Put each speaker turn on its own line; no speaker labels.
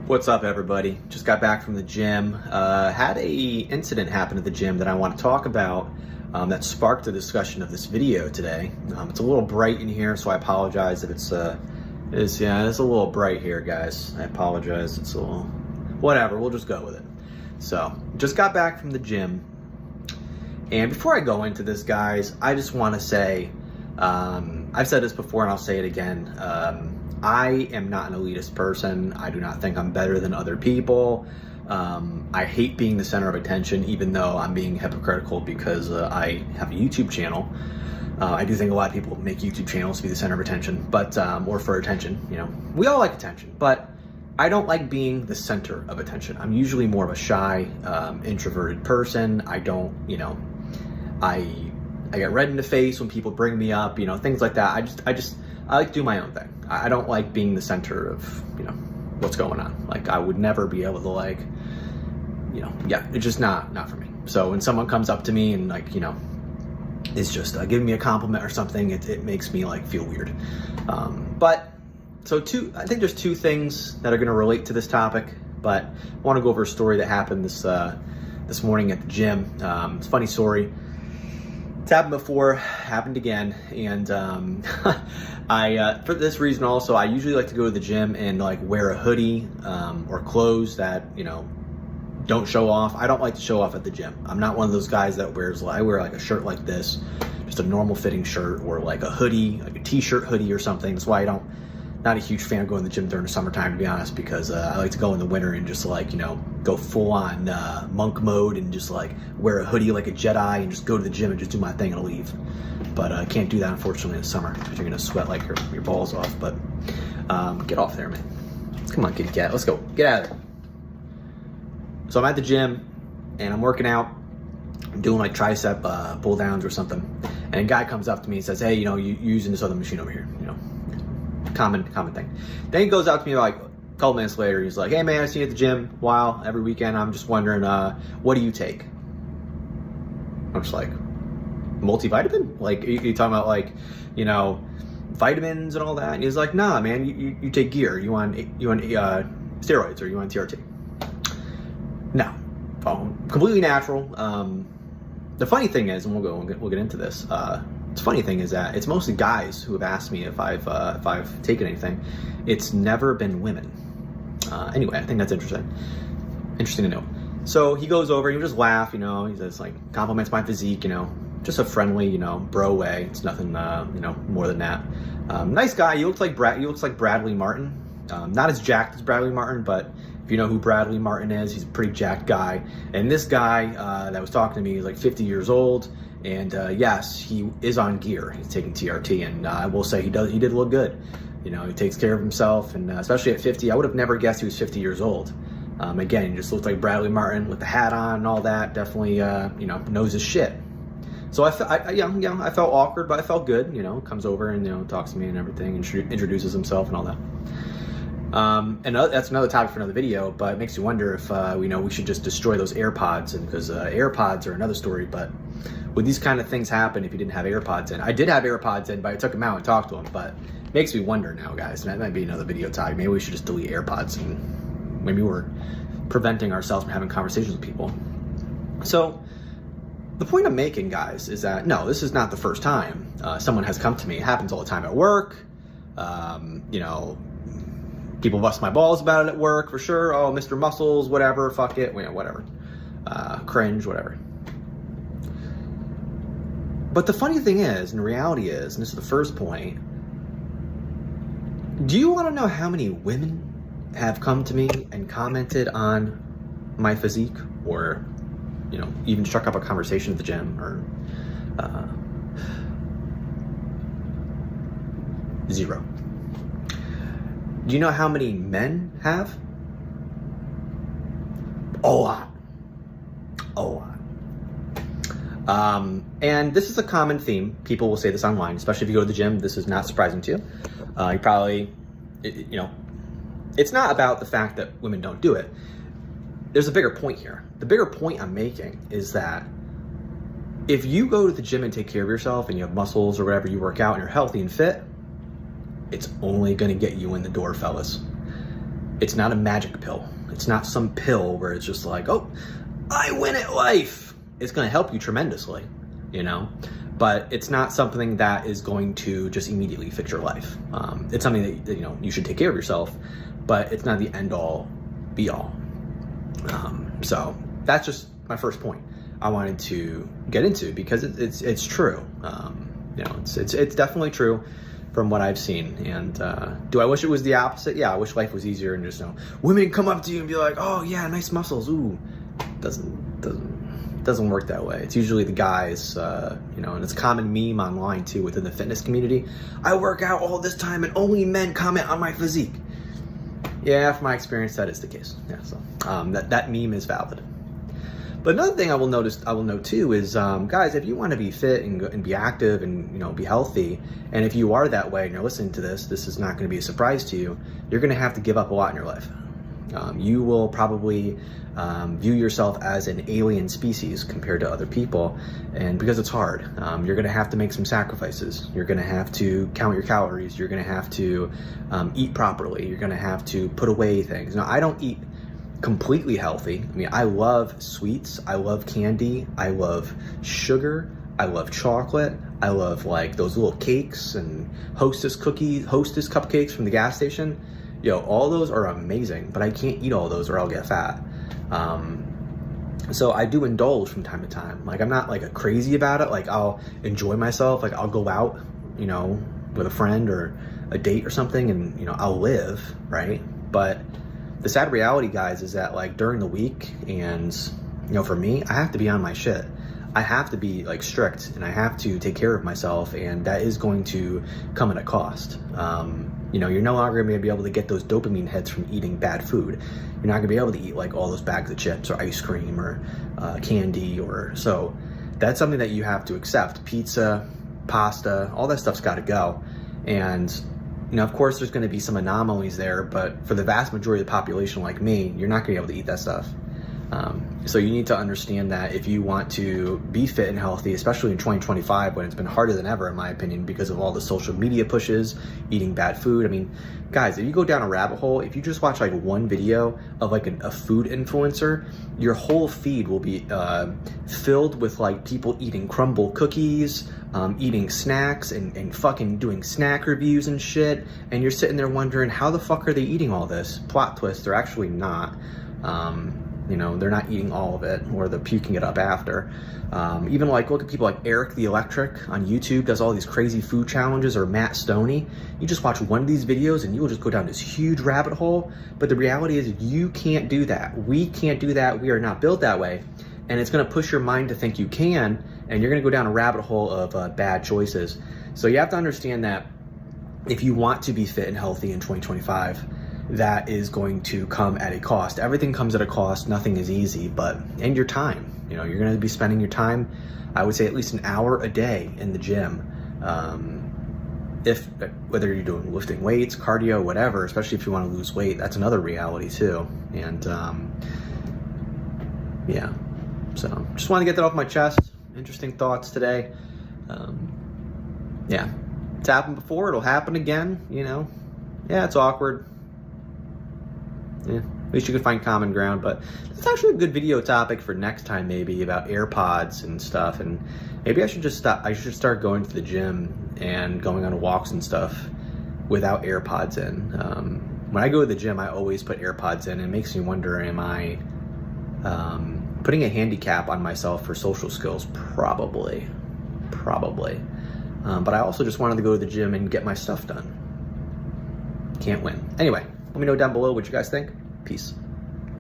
What's up, everybody? Just got back from the gym. Had a incident happen at the gym that I want to talk about that sparked the discussion of this video today. It's a little bright in here, so I apologize if it's a little bright here, guys. I apologize. It's a little whatever. We'll just go with it. So, just got back from the gym, and before I go into this, guys, I just want to say, I've said this before and I'll say it again. I am not an elitist person. I do not think I'm better than other people. I hate being the center of attention, even though I'm being hypocritical because I have a YouTube channel. I do think a lot of people make YouTube channels to be the center of attention, but or for attention. You know, we all like attention, but I don't like being the center of attention. I'm usually more of a shy, introverted person. I don't, I get red in the face when people bring me up, things like that. I like to do my own thing. I don't like being the center of, what's going on. Like, I would never be able to it's just not for me. So when someone comes up to me and is just giving me a compliment or something, it makes me feel weird. I think there's two things that are going to relate to this topic, but I want to go over a story that happened this morning at the gym. It's a funny story. It's happened before, happened again, and I for this reason also, I usually like to go to the gym and wear a hoodie or clothes that don't show off. I don't like to show off at the gym. I'm not one of those guys that I wear a shirt like this, just a normal fitting shirt, or a hoodie, a t-shirt hoodie or something. That's why not a huge fan of going to the gym during the summertime, to be honest, because I like to go in the winter and just go full on monk mode and just wear a hoodie like a Jedi and just go to the gym and just do my thing and leave. But I can't do that, unfortunately, in the summer because you're gonna sweat your balls off. But get off there, man. Come on, kitty cat, let's go. Get out of there. So I'm at the gym and I'm working out. I'm doing tricep pull downs or something, and a guy comes up to me and says, "Hey, you're using this other machine over here." Common thing. Then he goes out to me a couple minutes later. He's like, "Hey man, I see you at the gym every weekend. I'm just wondering, what do you take?" I'm just like, multivitamin? Are you talking about vitamins and all that? And he's like, "Nah, man, you take gear. You want steroids or you want TRT?" No, completely natural. The funny thing is, and we'll get into this. The funny thing is that it's mostly guys who have asked me if I've taken anything. It's never been women. Anyway, I think that's interesting to know. So he goes over, he just laugh, he says compliments my physique, just a friendly, bro way. It's nothing, more than that. Nice guy. He looks like Bradley Martin. Not as jacked as Bradley Martin, but if you know who Bradley Martin is, he's a pretty jacked guy. And this guy that was talking to me is 50 years old. And yes, he is on gear. He's taking TRT, and I will say he did look good. He takes care of himself, and especially at 50, I would have never guessed he was 50 years old. Again, he just looked like Bradley Martin with the hat on and all that. Definitely, knows his shit. So I felt awkward, but I felt good. Comes over and talks to me and everything, and introduces himself and all that. And that's another topic for another video, but it makes you wonder if we should just destroy those AirPods, and because AirPods are another story. But would these kind of things happen if you didn't have AirPods in? I did have AirPods in, but I took them out and talked to them. But it makes me wonder now, guys, and that might be another video topic. Maybe we should just delete AirPods, and maybe we're preventing ourselves from having conversations with people. So the point I'm making, guys, is that no, this is not the first time someone has come to me. It happens all the time at work. People bust my balls about it at work, for sure. Oh, Mr. Muscles, whatever, fuck it, whatever. Cringe, whatever. But the funny thing is, and the reality is, and this is the first point, do you want to know how many women have come to me and commented on my physique, or, even struck up a conversation at the gym, or zero? Do you know how many men have? A lot. And this is a common theme. People will say this online, especially if you go to the gym. This is not surprising to you. You probably, it's not about the fact that women don't do it. There's a bigger point here. The bigger point I'm making is that if you go to the gym and take care of yourself and you have muscles or whatever, you work out and you're healthy and fit, it's only going to get you in the door, fellas. It's not a magic pill. It's not some pill where it's just like, oh, I win at life. It's going to help you tremendously, you know, but it's not something that is going to just immediately fix your life. It's something that, you know, you should take care of yourself, but it's not the end all be all. So that's just my first point I wanted to get into, because it's true. You know, it's definitely true from what I've seen. And do I wish it was the opposite? Yeah, I wish life was easier and just, you know, women come up to you and be like, oh yeah, nice muscles. Ooh, doesn't work that way. It's usually the guys, you know, and it's a common meme online too within the fitness community. I work out all this time and only men comment on my physique. Yeah, from my experience, that is the case. Yeah, so that meme is valid. But another thing I will note too is, guys, if you want to be fit and be active and, you know, be healthy, and if you are that way and you're listening to this is not going to be a surprise to you. You're going to have to give up a lot in your life. You will probably view yourself as an alien species compared to other people, and because it's hard, you're going to have to make some sacrifices. You're going to have to count your calories. You're going to have to eat properly. You're going to have to put away things. Now, I don't eat completely healthy. I mean, I love sweets. I love candy. I love sugar. I love chocolate. I love like those little cakes and Hostess cupcakes from the gas station. Yo, all those are amazing, but I can't eat all those or I'll get fat. So I do indulge from time to time. Like, I'm not like a crazy about it. Like, I'll enjoy myself. Like, I'll go out, you know, with a friend or a date or something, and, you know, I'll live, right? But the sad reality, guys, is that like during the week, and, you know, for me, I have to be on my shit. I have to be like strict, and I have to take care of myself, and that is going to come at a cost. You know, you're no longer going to be able to get those dopamine hits from eating bad food. You're not going to be able to eat like all those bags of chips or ice cream or candy, or so. That's something that you have to accept. Pizza, pasta, all that stuff's got to go. And, you know, of course, there's going to be some anomalies there, but for the vast majority of the population like me, you're not going to be able to eat that stuff. So you need to understand that if you want to be fit and healthy, especially in 2025, when it's been harder than ever, in my opinion, because of all the social media pushes, eating bad food. I mean, guys, if you go down a rabbit hole, if you just watch like one video of like a food influencer, your whole feed will be filled with like people eating crumble cookies, eating snacks and fucking doing snack reviews and shit. And you're sitting there wondering, how the fuck are they eating all this? Plot twist, they're actually not. You know, they're not eating all of it, or they're puking it up after. Even like, look at people like Eric the Electric on YouTube, does all these crazy food challenges, or Matt Stoney. You just watch one of these videos and you will just go down this huge rabbit hole. But the reality is, you can't do that. We can't do that. We are not built that way. And it's going to push your mind to think you can, and you're going to go down a rabbit hole of bad choices. So you have to understand that if you want to be fit and healthy in 2025, that is going to come at a cost. Everything comes at a cost. Nothing is easy, and your time. You know, you're going to be spending your time, I would say, at least an hour a day in the gym. Whether you're doing lifting weights, cardio, whatever, especially if you want to lose weight, that's another reality too. And yeah, so just want to get that off my chest. Interesting thoughts today. Yeah, it's happened before. It'll happen again. You know, yeah, it's awkward. Yeah, at least you can find common ground, but it's actually a good video topic for next time, maybe, about AirPods and stuff. And maybe I should just stop. I should start going to the gym and going on walks and stuff without AirPods in. When I go to the gym, I always put AirPods in. It makes me wonder, am I putting a handicap on myself for social skills? Probably. But I also just wanted to go to the gym and get my stuff done. Can't win. Anyway, let me know down below what you guys think. Peace.